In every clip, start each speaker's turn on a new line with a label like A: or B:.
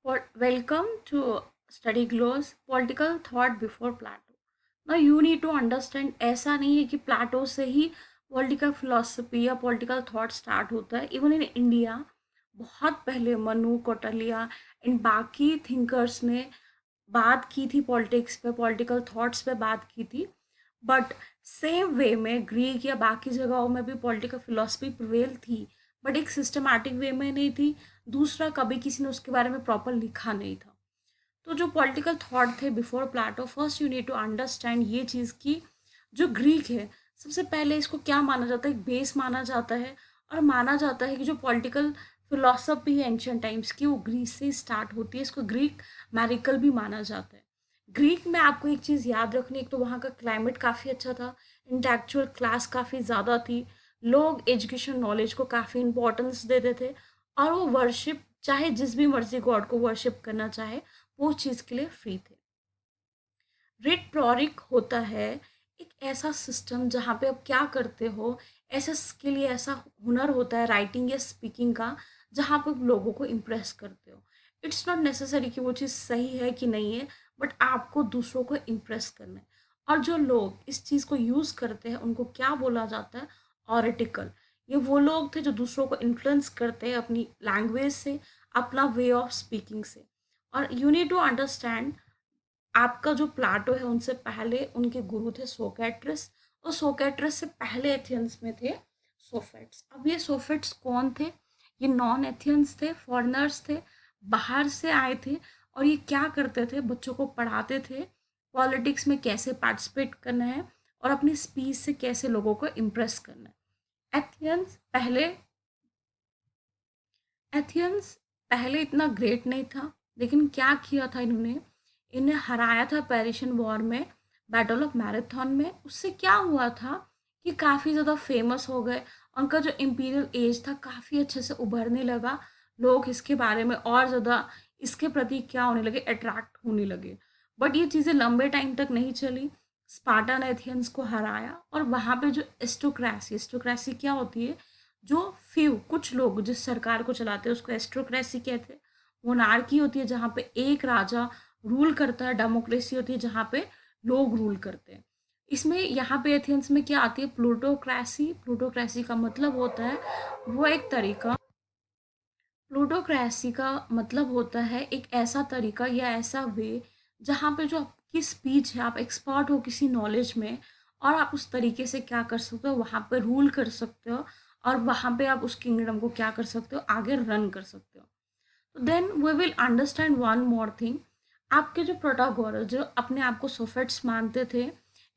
A: Welcome to Study Glow's Political Thought Before Plato. Now you need to understand ऐसा नहीं है कि Plato से ही पॉलिटिकल फिलोसफी या पॉलिटिकल थॉट स्टार्ट होता है. इवन इन इंडिया बहुत पहले मनु कौटिल्य एंड बाकी थिंकर्स ने बात की थी पॉलिटिक्स पे, पॉलिटिकल थॉट्स पे बात की थी. बट सेम वे में ग्रीक या बाकी जगहों में भी पॉलिटिकल फिलोसफी प्रिवेल थी, बट एक सिस्टमैटिक वे में नहीं थी. दूसरा, कभी किसी ने उसके बारे में प्रॉपर लिखा नहीं था. तो जो पॉलिटिकल थॉट थे before Plato, first you need to understand ये चीज़ की जो ग्रीक है, सबसे पहले इसको क्या माना जाता है, एक बेस माना जाता है. और माना जाता है कि जो पॉलिटिकल फिलोसफी है एंशियंट टाइम्स की, वो ग्रीस से स्टार्ट होती है. इसको ग्रीक मैरिकल भी माना जाता है. ग्रीक में आपको एक चीज़ याद रखनी, एक तो वहाँ का क्लाइमेट काफ़ी अच्छा था, इंटेलेक्चुअल क्लास काफ़ी ज़्यादा थी, लोग एजुकेशन नॉलेज को काफ़ी इंपॉर्टेंस देते थे, और वो वर्शिप चाहे जिस भी मर्जी गॉड को वर्शिप करना चाहे वो चीज़ के लिए फ्री थे. रिटोरिक होता है एक ऐसा सिस्टम जहाँ पे आप क्या करते हो, ऐसा स्किल या ऐसा हुनर होता है राइटिंग या स्पीकिंग का, जहाँ पे आप लोगों को इम्प्रेस करते हो. इट्स नॉट नेसेसरी कि वो चीज़ सही है कि नहीं है, बट आपको दूसरों को इम्प्रेस करना है. और जो लोग इस चीज़ को यूज़ करते हैं उनको क्या बोला जाता है, ऑरेटिकल. ये वो लोग थे जो दूसरों को इन्फ्लुएंस करते हैं अपनी लैंग्वेज से, अपना वे ऑफ स्पीकिंग से. और यू नीड टू अंडरस्टैंड, आपका जो प्लाटो है उनसे पहले उनके गुरु थे सोक्रेटिस, और सोक्रेटिस से पहले एथियंस में थे सोफेट्स. अब ये सोफेट्स कौन थे? ये नॉन एथियंस थे, फॉरेनर्स थे, बाहर से आए थे. और ये क्या करते थे? बच्चों को पढ़ाते थे पॉलिटिक्स में कैसे पार्टिसिपेट करना है और अपनी स्पीच से कैसे लोगों को इम्प्रेस करना है. एथियंस पहले इतना ग्रेट नहीं था, लेकिन क्या किया था इन्होंने, इन्हें हराया था पेरिशियन वॉर में, बैटल ऑफ मैराथन में. उससे क्या हुआ था कि काफ़ी ज़्यादा फेमस हो गए. उनका जो इम्पीरियल एज था काफ़ी अच्छे से उभरने लगा. लोग इसके बारे में और ज़्यादा इसके प्रति क्या होने लगे, अट्रैक्ट होने लगे. बट ये चीज़ें लंबे टाइम तक नहीं चली. स्पार्टा ने एथियंस को हराया, और वहाँ पे जो एस्टोक्रेसी, एस्टोक्रेसी क्या होती है, जो फ्यू कुछ लोग जिस सरकार को चलाते हैं उसको एस्ट्रोक्रेसी कहते हैं. मोनार्की होती है जहाँ पे एक राजा रूल करता है. डेमोक्रेसी होती है जहाँ पे लोग रूल करते हैं. इसमें यहाँ पे एथेंस में क्या आती है, प्लूटोक्रेसी. प्लूटोक्रेसी का मतलब होता है वो एक तरीका, प्लूटोक्रेसी का मतलब होता है एक ऐसा तरीका या ऐसा वे जहाँ पे जो आपकी स्पीच है, आप एक्सपर्ट हो किसी नॉलेज में, और आप उस तरीके से क्या कर सकते हो, वहाँ पे रूल कर सकते हो, और वहाँ पे आप उस किंगडम को क्या कर सकते हो, आगे रन कर सकते हो. तो then we will understand one more thing. आपके जो प्रोटागोरस जो अपने आप को सोफेट्स मानते थे,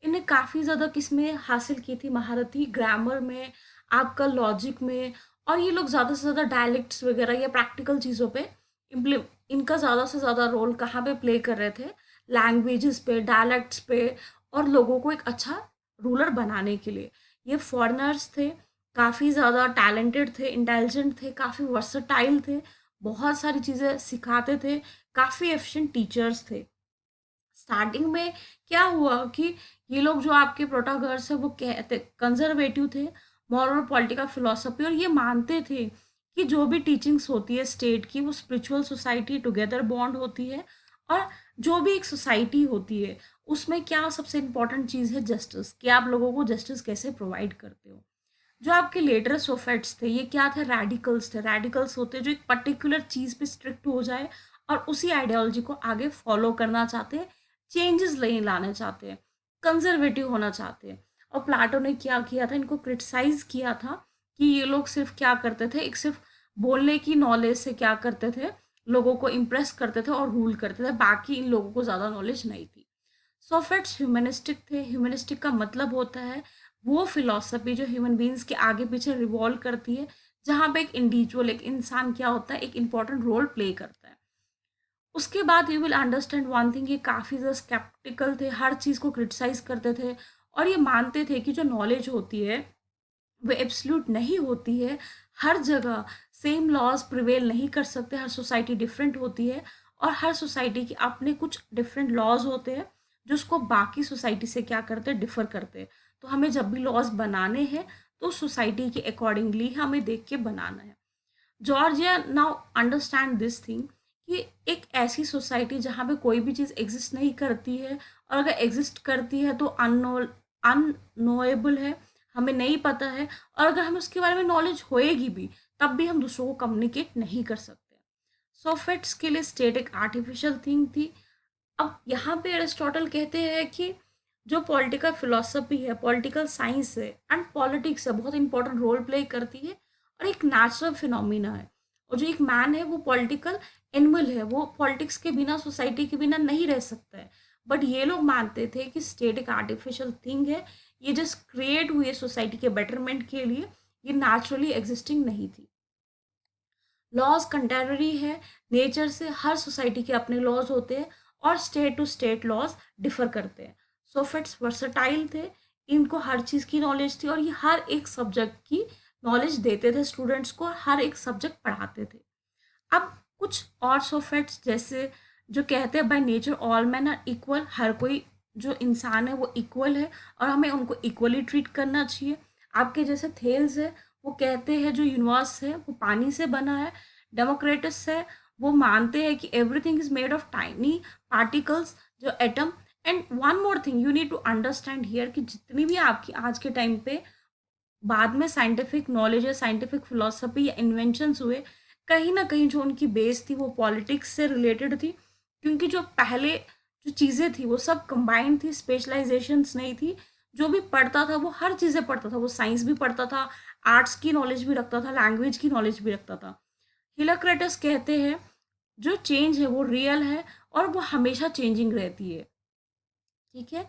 A: इन्हें काफ़ी ज़्यादा किस में हासिल की थी, महारत थी ग्रामर में, आपका लॉजिक में. और ये लोग ज़्यादा से ज़्यादा डायलेक्ट्स वगैरह या प्रैक्टिकल चीज़ों पे इम्प्ली इनका ज़्यादा से ज़्यादा रोल कहाँ पे प्ले कर रहे थे, लैंग्वेजेस पे, डायलेक्ट्स पे, और लोगों को एक अच्छा रूलर बनाने के लिए. ये फॉरेनर्स थे, काफ़ी ज़्यादा टैलेंटेड थे, इंटेलिजेंट थे, काफ़ी वर्सटाइल थे, बहुत सारी चीज़ें सिखाते थे, काफ़ी एफिशिएंट टीचर्स थे. स्टार्टिंग में क्या हुआ कि ये लोग जो आपके प्रोटागर्स है वो कहते कंजर्वेटिव थे, मॉरल पॉलिटिकल फिलोसफी, और ये मानते थे कि जो भी टीचिंग्स होती है स्टेट की, वो स्पिरिचुअल सोसाइटी टुगेदर बॉन्ड होती है. और जो भी एक सोसाइटी होती है उसमें क्या सबसे इम्पोर्टेंट चीज़ है, जस्टिस, कि आप लोगों को जस्टिस कैसे प्रोवाइड करते हो. जो आपके लेटर सोफेट्स थे, ये क्या थे, रेडिकल्स थे. रेडिकल्स होते हैं जो एक पर्टिकुलर चीज़ पे स्ट्रिक्ट हो जाए और उसी आइडियोलॉजी को आगे फॉलो करना चाहते हैं, चेंजेस नहीं लाने चाहते हैं, कंजर्वेटिव होना चाहते हैं. और प्लाटो ने क्या किया था, इनको क्रिटिसाइज किया था कि ये लोग सिर्फ क्या करते थे, एक सिर्फ बोलने की नॉलेज से क्या करते थे, लोगों को इम्प्रेस करते थे और रूल करते थे, बाकी इन लोगों को ज़्यादा नॉलेज नहीं थी. सोफेट्स ह्यूमनिस्टिक थे. ह्यूमनिस्टिक का मतलब होता है वो फिलॉसफी जो ह्यूमन बींग्स के आगे पीछे रिवॉल्व करती है, जहाँ पे एक इंडिविजुअल, एक इंसान क्या होता है, एक इम्पॉर्टेंट रोल प्ले करता है. उसके बाद you will understand one thing, ये काफ़ी ज़्यादा स्केप्टिकल थे, हर चीज़ को क्रिटिसाइज करते थे, और ये मानते थे कि जो नॉलेज होती है वो एब्सोल्यूट नहीं होती है. हर जगह सेम लॉज प्रिवेल नहीं कर सकते, हर सोसाइटी डिफरेंट होती है, और हर सोसाइटी के अपने कुछ डिफरेंट लॉज होते हैं जो उसको बाकी सोसाइटी से क्या करते हैं, डिफर करते हैं. तो हमें जब भी लॉज बनाने हैं तो सोसाइटी के अकॉर्डिंगली हमें देख के बनाना है. Georgia now understand this thing कि एक ऐसी सोसाइटी जहाँ पे कोई भी चीज़ एग्जिस्ट नहीं करती है, और अगर एग्जिस्ट करती है तो अननोएबल है, हमें नहीं पता है, और अगर हमें उसके बारे में नॉलेज होएगी भी तब भी हम दूसरों को कम्युनिकेट नहीं कर सकते। सोफेट्स के लिए स्टेट एक आर्टिफिशियल थिंग थी। अब यहाँ पे अरिस्टोटल कहते हैं कि जो पॉलिटिकल फिलोसफी है, पॉलिटिकल साइंस है एंड पॉलिटिक्स है, बहुत इंपॉर्टेंट रोल प्ले करती है और एक नेचुरल फिनोमिना है। और जो एक मैन है वो पॉलिटिकल एनिमल है, वो पॉलिटिक्स के बिना, सोसाइटी के बिना नहीं रह सकता है। बट ये लोग मानते थे कि स्टेट एक आर्टिफिशियल थिंग है, ये जस्ट क्रिएट हुई है सोसाइटी के बेटरमेंट के लिए, ये नेचुरली एग्जिस्टिंग नहीं थी। लॉज कंटेररी है नेचर से, हर सोसाइटी के अपने लॉज होते हैं और state to state laws differ करते हैं। सोफिट्स वर्सटाइल थे, इनको हर चीज़ की नॉलेज थी और ये हर एक सब्जेक्ट की नॉलेज देते थे स्टूडेंट्स को, और हर एक सब्जेक्ट पढ़ाते थे। अब कुछ और सोफिट्स जैसे जो कहते हैं by nature all man are equal, हर कोई जो इंसान है वो इक्वल है और हमें उनको इक्वली ट्रीट करना चाहिए। आपके जैसे थेल्स है, वो कहते हैं जो यूनिवर्स है वो पानी से बना है। डेमोक्रेटस है, वो मानते हैं कि everything is made of tiny particles, जो atom. And one more thing you need to understand here कि जितनी भी आपकी आज के टाइम पे बाद में साइंटिफिक नॉलेज या साइंटिफिक फिलोसफी या इन्वेंशंस हुए, कहीं ना कहीं जो उनकी बेस थी वो पॉलिटिक्स से रिलेटेड थी, क्योंकि जो पहले जो चीज़ें थी वो सब कंबाइंड थी, स्पेशलाइजेशंस नहीं थी। जो भी पढ़ता था वो हर चीज़ें पढ़ता था, वो साइंस भी पढ़ता था, आर्ट्स की नॉलेज भी रखता था, लैंग्वेज की नॉलेज भी रखता था। हिलोक्रेटस कहते हैं जो चेंज है वो रियल है और वो हमेशा चेंजिंग रहती है। ठीक है।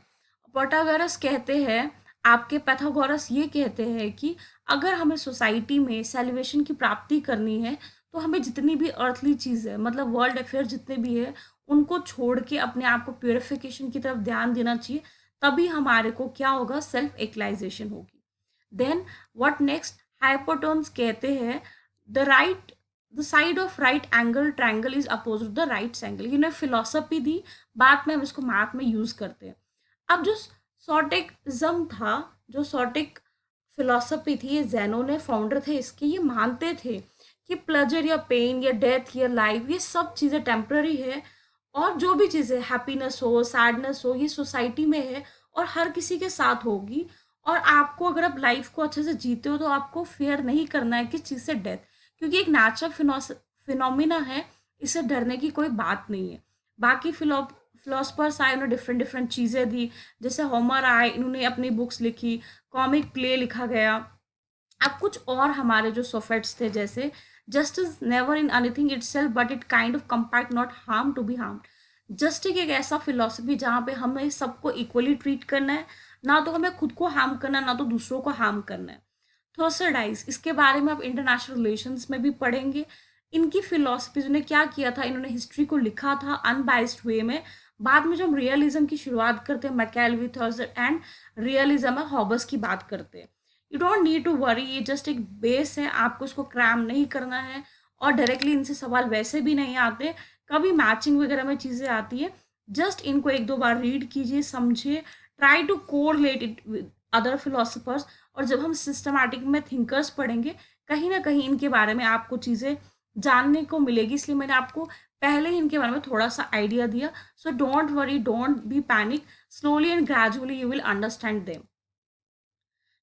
A: प्रोटागोरस कहते हैं, आपके पैथागोरस ये कहते हैं कि अगर हमें सोसाइटी में सेलिब्रेशन की प्राप्ति करनी है तो हमें जितनी भी अर्थली चीज़ है, मतलब वर्ल्ड अफेयर जितने भी है, उनको छोड़ के अपने आप को प्योरिफिकेशन की तरफ ध्यान देना चाहिए। तभी हमारे को क्या होगा, सेल्फ एक्लाइजेशन होगी। देन व्हाट नेक्स्ट, हाइपोटोन्स कहते हैं the side of right angle triangle is oppose to the right angle. इन्हें फिलोसफी दी, बाद में हम इसको मैथ में यूज करते हैं। अब जो सॉटिक्ज्म था, जो सॉटिक फिलोसफी थी, ये ज़ेनो ने फाउंडर थे इसके, ये मानते थे कि प्लेजर या पेन या डेथ या लाइफ ये सब चीज़ें टेम्पररी है, और जो भी चीज़ें हैप्पीनेस हो सैडनेस हो ये सोसाइटी में है और हर किसी के साथ होगी। और आपको अगर आप लाइफ को अच्छे से जीते हो तो आपको फेयर नहीं करना है किस चीज़ से, डेथ, क्योंकि एक नेचुरल फिनोमिना है, इससे डरने की कोई बात नहीं है। बाकी फिलोसफर्स आए, उन्होंने डिफरेंट डिफरेंट चीज़ें दी, जैसे होमर आए, इन्होंने अपनी बुक्स लिखी, कॉमिक प्ले लिखा गया। अब कुछ और हमारे जो सोफेट्स थे, जैसे justice never in anything itself but it kind of compact not harm to be harmed. Justice एक ऐसा फिलोसफी जहाँ पे हमें सबको इक्वली ट्रीट करना है, ना तो हमें खुद को हार्म करना है ना तो दूसरों को हार्म करना है। थर्सरडाइज, इसके बारे में आप इंटरनेशनल रिलेशंस में भी पढ़ेंगे। इनकी फिलोसफीज ने क्या किया था, इन्होंने हिस्ट्री को लिखा था अनबाइस्ड वे में। बाद में जब हम रियलिज्म की शुरुआत करते हैं, मैकेलवी, थर्सर एंड रियलिज्म है, हॉबस की बात करते हैं। You don't need to worry, ये जस्ट एक बेस है, आपको इसको क्रैम नहीं करना है। और डायरेक्टली इनसे सवाल वैसे भी नहीं आते, कभी मैचिंग वगैरह में चीज़ें आती है। जस्ट इनको एक दो बार रीड कीजिए, समझिए, try to correlate it with other philosophers. और जब हम सिस्टमैटिक में थिंकर्स पढ़ेंगे, कहीं ना कहीं इनके बारे में आपको चीज़ें जानने को मिलेगी। इसलिए मैंने आपको पहले ही इनके बारे में थोड़ा सा आइडिया दिया। So don't worry, don't be panic, slowly and gradually you will understand them.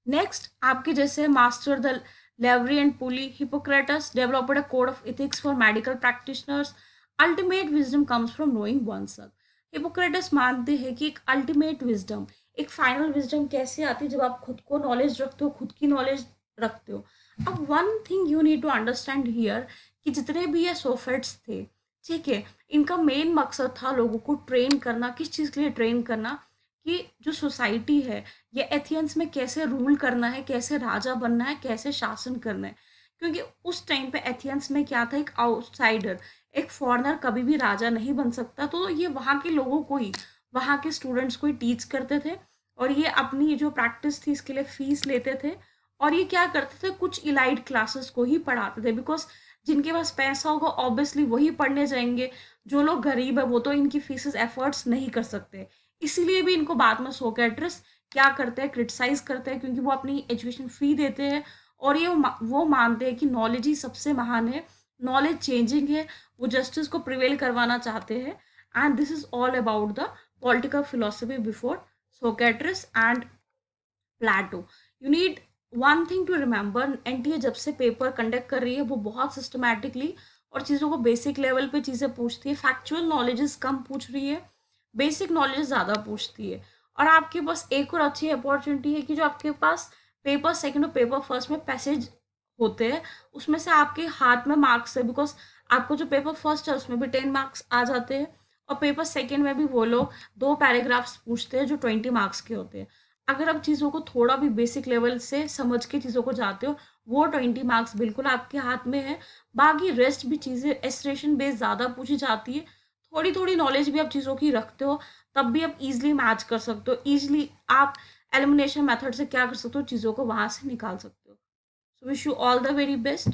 A: Next, आपके जैसे master the लेवरी and pulley, Hippocrates developed a code of ethics for medical practitioners. Ultimate wisdom comes from knowing oneself. Hippocrates मानते हैं कि एक ultimate wisdom, एक final wisdom कैसे आती है, जब आप खुद को नॉलेज रखते हो, खुद की नॉलेज रखते हो। अब one thing you need to understand here कि जितने भी ये सोफेट्स थे, ठीक है, इनका मेन मकसद था लोगों को ट्रेन करना। किस चीज़ के लिए ट्रेन करना, कि जो सोसाइटी है ये एथियंस में कैसे रूल करना है, कैसे राजा बनना है, कैसे शासन करना है। क्योंकि उस टाइम पे एथियंस में क्या था, एक आउटसाइडर, एक फॉरेनर कभी भी राजा नहीं बन सकता, तो ये वहाँ के लोगों को ही, वहाँ के स्टूडेंट्स को ही टीच करते थे। और ये अपनी जो प्रैक्टिस थी इसके लिए फीस लेते थे। और ये क्या करते थे, कुछ इलाइट क्लासेस को ही पढ़ाते थे, बिकॉज जिनके पास पैसा होगा ऑब्वियसली वही पढ़ने जाएंगे, जो लोग गरीब है वो तो इनकी फीसेस एफर्ट्स नहीं कर सकते। इसीलिए भी इनको बाद में सोक्रेटिस क्या करते हैं, क्रिटिसाइज करते हैं, क्योंकि वो अपनी एजुकेशन फी देते हैं और ये वो मानते हैं कि नॉलेज ही सबसे महान है, नॉलेज चेंजिंग है, वो जस्टिस को प्रिवेल करवाना चाहते हैं। And this is all about the political philosophy before Socrates and Plato. You need one thing to remember, NTA जब से पेपर कंडक्ट कर रही है वो बहुत सिस्टमैटिकली और चीज़ों को बेसिक लेवल पे चीज़ें पूछती है। फैक्चुअल नॉलेजेस कम पूछ रही है, बेसिक नॉलेज ज़्यादा पूछती है। और आपके पास एक और अच्छी अपॉर्चुनिटी है कि जो आपके पास पेपर सेकंड और पेपर फर्स्ट में पैसेज होते हैं, उसमें से आपके हाथ में मार्क्स है, बिकॉज आपको जो पेपर फर्स्ट है उसमें भी 10 मार्क्स आ जाते हैं, और पेपर सेकंड में भी वो लोग 2 पैराग्राफ्स पूछते हैं जो 20 मार्क्स के होते हैं। अगर आप चीज़ों को थोड़ा भी बेसिक लेवल से समझ के चीज़ों को जाते हो, वो 20 मार्क्स बिल्कुल आपके हाथ में है। बाकी रेस्ट भी चीज़ें एस्ट्रेशन बेस ज़्यादा पूछी जाती है। थोड़ी थोड़ी नॉलेज भी आप चीज़ों की रखते हो, तब भी आप इजीली मैच कर सकते हो, इजीली आप एलिमिनेशन मेथड से क्या कर सकते हो, चीज़ों को वहाँ से निकाल सकते हो। So wish you all the very best.